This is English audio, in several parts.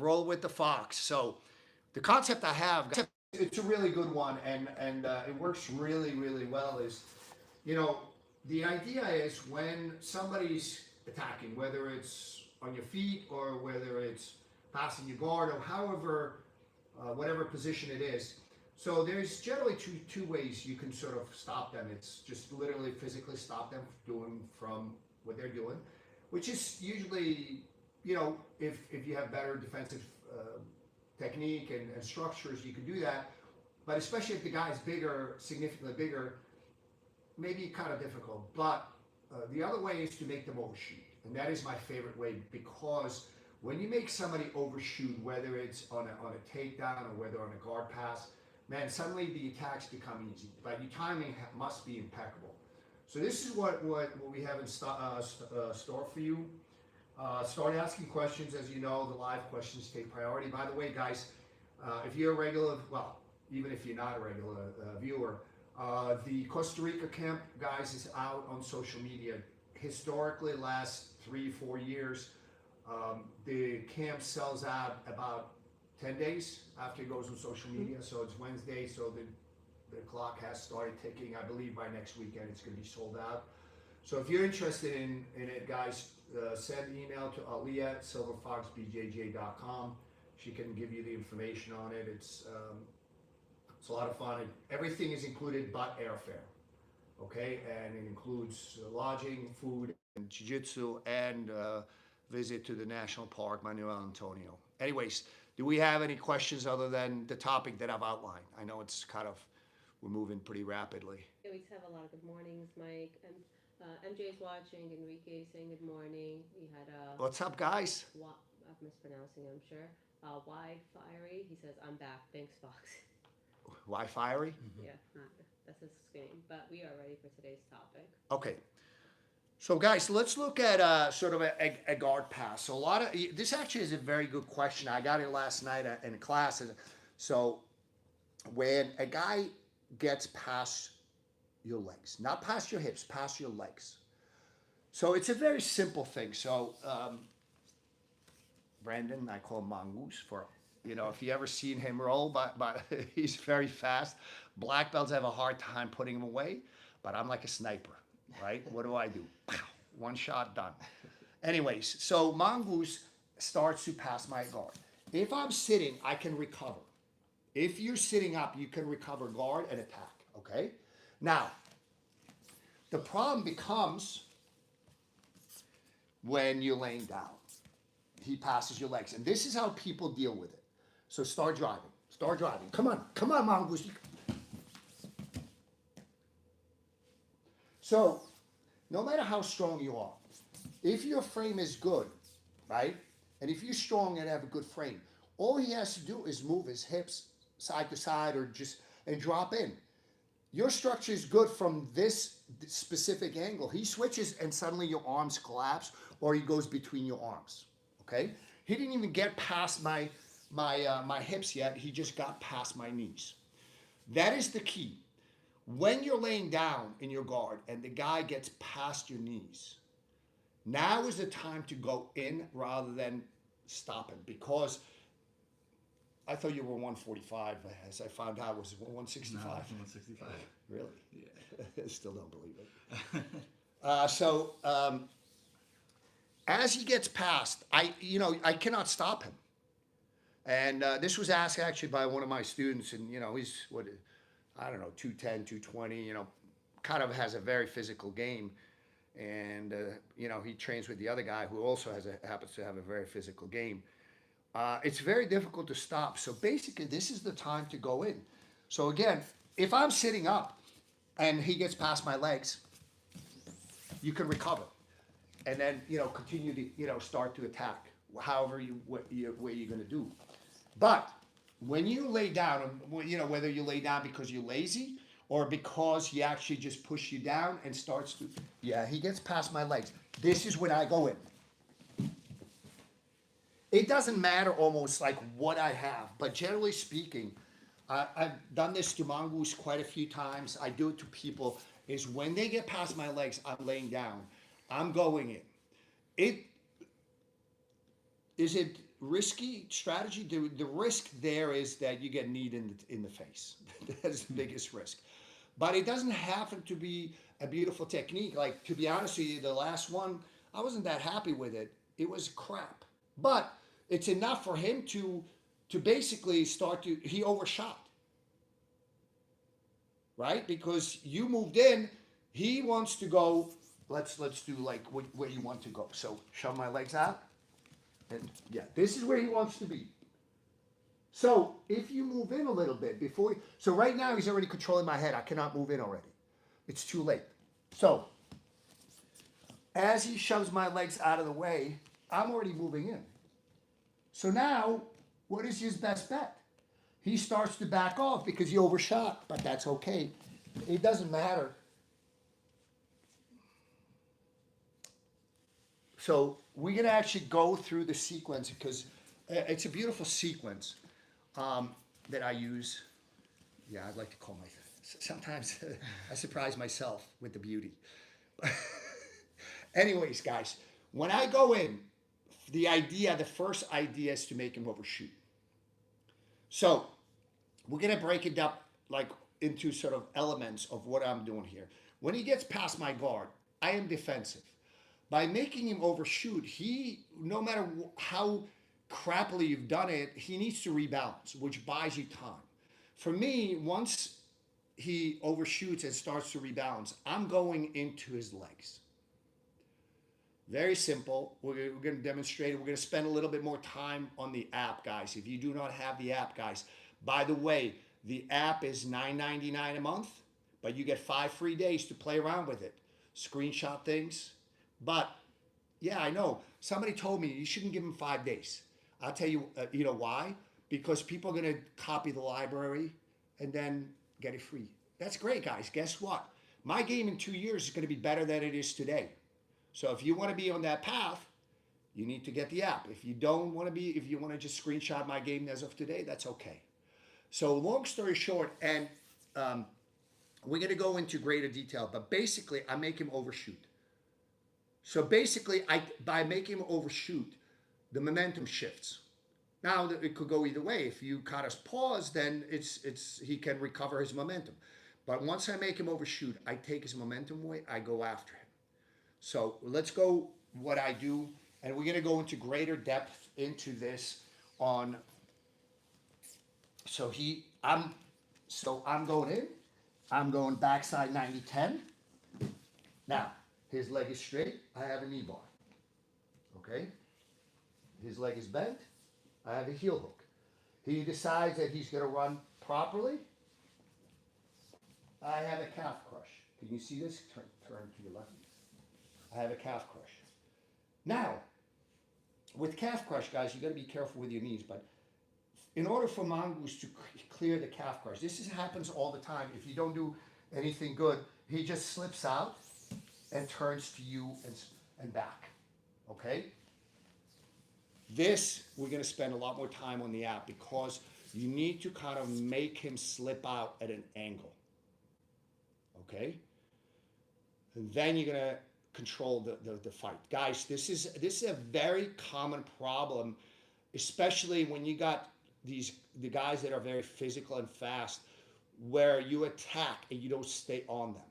roll with the Fox. So the concept I have, it's a really good one, and it works really, really well. Is, you know, the idea is when somebody's attacking, whether it's on your feet or whether it's passing your guard or however, whatever position it is. So there's generally two ways you can sort of stop them. It's just literally physically stop them doing from what they're doing, which is usually, you know, if you have better defensive technique and structures, you can do that. But especially if the guy's bigger, significantly bigger, maybe kind of difficult. But the other way is to make them overshoot. And that is my favorite way, because when you make somebody overshoot, whether it's on a takedown or whether on a guard pass, man, suddenly the attacks become easy. But your timing must be impeccable. So this is what we have in store for you. Start asking questions. As you know, the live questions take priority. By the way, guys, if you're a regular, well, even if you're not a regular viewer, the Costa Rica camp, guys, is out on social media. Historically, last 3-4 years, the camp sells out about 10 days after it goes on social media. So it's Wednesday, so the clock has started ticking. I believe by next weekend it's going to be sold out. So if you're interested in it, guys, send an email to Aliyah at silverfoxbjj.com. She can give you the information on it. It's a lot of fun. Everything is included but airfare, okay? And it includes lodging, food, and jiu-jitsu, and visit to the national park, Manuel Antonio. Anyways, do we have any questions other than the topic that I've outlined? I know it's kind of, we're moving pretty rapidly. Yeah, we just have a lot of good mornings, Mike. And MJ's watching. Enrique saying good morning. We had What's up, guys? I'm mispronouncing, I'm sure. Wide Fiery. He says, "I'm back. Thanks, Fox." Why Fiery? Mm-hmm. Yeah, that's his name. But we are ready for today's topic. Okay. So, guys, let's look at sort of a guard pass. So, this actually is a very good question. I got it last night in class. So, when a guy gets past your legs, not past your hips, past your legs. So, it's a very simple thing. So, Brandon, I call him Mongoose for, you know, if you ever seen him roll, but he's very fast. Black belts have a hard time putting him away, but I'm like a sniper, right? What do I do? Pow, one shot, done. Anyways, so Mongoose starts to pass my guard. If I'm sitting, I can recover. If you're sitting up, you can recover guard and attack, okay? Now, the problem becomes when you're laying down. He passes your legs. And this is how people deal with it. So start driving. Start driving. Come on, Mongoose. So, no matter how strong you are, if your frame is good, right? And if you're strong and have a good frame, all he has to do is move his hips side to side and drop in. Your structure is good from this specific angle. He switches and suddenly your arms collapse, or he goes between your arms. Okay? He didn't even get past my hips yet. He just got past my knees. That is the key. When you're laying down in your guard and the guy gets past your knees, now is the time to go in rather than stopping, because I thought you were 145, as I found out was 165. No, 165. Really? Yeah. I still don't believe it. As he gets past, I cannot stop him. And this was asked actually by one of my students, and he's 210, 220, kind of has a very physical game. And he trains with the other guy who also happens to have a very physical game. It's very difficult to stop. So basically, this is the time to go in. So again, if I'm sitting up and he gets past my legs, you can recover. And then, continue to, start to attack, however what you're going to do. But when you lay down, whether you lay down because you're lazy or because he actually just push you down and starts to, he gets past my legs. This is when I go in. It doesn't matter almost like what I have, but generally speaking, I've done this to Mongoose quite a few times. I do it to people, is when they get past my legs, I'm laying down. I'm going in. risky strategy. The risk there is that you get kneed in the face. That's the biggest risk. But it doesn't happen to be a beautiful technique. Like, to be honest with you, the last one, I wasn't that happy with it. It was crap. But it's enough for him to basically start to, he overshot. Right? Because you moved in, he wants to go, let's do like where you want to go. So shove my legs out. And yeah, this is where he wants to be. So if you move in a little bit before, so right now he's already controlling my head. I cannot move in already. It's too late. So as he shoves my legs out of the way, I'm already moving in. So now, what is his best bet? He starts to back off because he overshot, but that's okay. It doesn't matter. So we're gonna actually go through the sequence because it's a beautiful sequence that I use. Yeah, I'd like to call my, sometimes I surprise myself with the beauty. Anyways, guys, when I go in, the first idea is to make him overshoot. So we're gonna break it up like into sort of elements of what I'm doing here. When he gets past my guard, I am defensive. By making him overshoot, no matter how crappily you've done it, he needs to rebalance, which buys you time. For me, once he overshoots and starts to rebalance, I'm going into his legs. Very simple. We're going to demonstrate it. We're going to spend a little bit more time on the app, guys. If you do not have the app, guys, by the way, the app is $9.99 a month, but you get 5 free days to play around with it. Screenshot things. But yeah, I know. Somebody told me you shouldn't give them 5 days. I'll tell you, you know why? Because people are going to copy the library and then get it free. That's great, guys. Guess what? My game in 2 years is going to be better than it is today. So if you want to be on that path, you need to get the app. If you don't want to be, if you want to just screenshot my game as of today, that's okay. So long story short, and we're going to go into greater detail, but basically I make him overshoot. So basically, by making him overshoot, the momentum shifts. Now it could go either way. If you kind of pause, then he can recover his momentum. But once I make him overshoot, I take his momentum away. I go after him. So let's go what I do, and we're going to go into greater depth into this on. So I'm going in. I'm going backside 90-10. Now his leg is straight. I have a knee bar. Okay. His leg is bent. I have a heel hook. He decides that he's going to run properly. I have a calf crush. Can you see this? Turn to your left. I have a calf crush. Now, with calf crush, guys, you got to be careful with your knees. But in order for mongoose to clear the calf crush, happens all the time. If you don't do anything good, he just slips out and turns to you and back. Okay? This, we're going to spend a lot more time on the app because you need to kind of make him slip out at an angle. Okay? And then you're going to control the fight. Guys, this is a very common problem, especially when you got the guys that are very physical and fast, where you attack and you don't stay on them.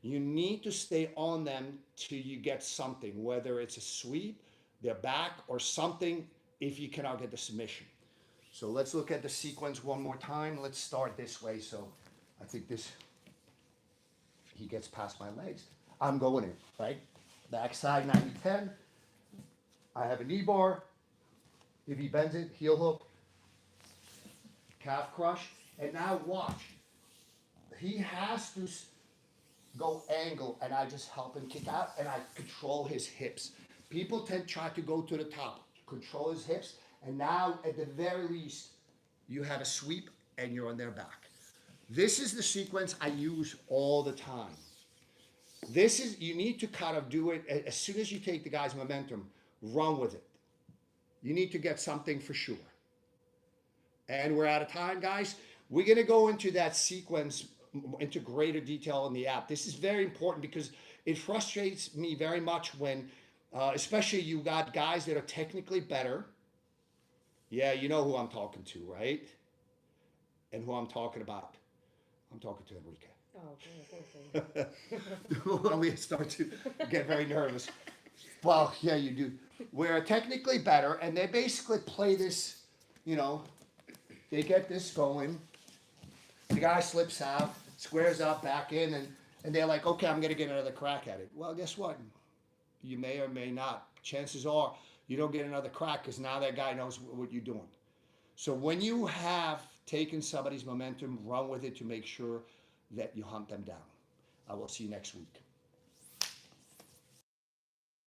You need to stay on them till you get something, whether it's a sweep, their back, or something, if you cannot get the submission. So let's look at the sequence one more time. Let's start this way. So I think he gets past my legs. I'm going in, right? Backside 90-10. I have a knee bar. If he bends it, heel hook, calf crush. And now watch. He has to go angle, and I just help him kick out, and I control his hips. People tend to try to go to the top, control his hips, and now at the very least, you have a sweep and you're on their back. This is the sequence I use all the time. You need to kind of do it as soon as you take the guy's momentum, run with it. You need to get something for sure. And we're out of time, guys. We're going to go into that sequence into greater detail in the app. This is very important because it frustrates me very much when, especially you got guys that are technically better, Yeah, you know who I'm talking to, right? And who I'm talking about. I'm talking to Enrique. Oh, okay. We start to get very nervous. Well, yeah, you do. We're technically better, and they basically play this, you know, they get this going. The guy slips out, squares up, back in, and they're like, okay, I'm going to get another crack at it. Well, guess what? You may or may not. Chances are you don't get another crack because now that guy knows what you're doing. So when you have taken somebody's momentum, run with it to make sure that you hunt them down. I will see you next week.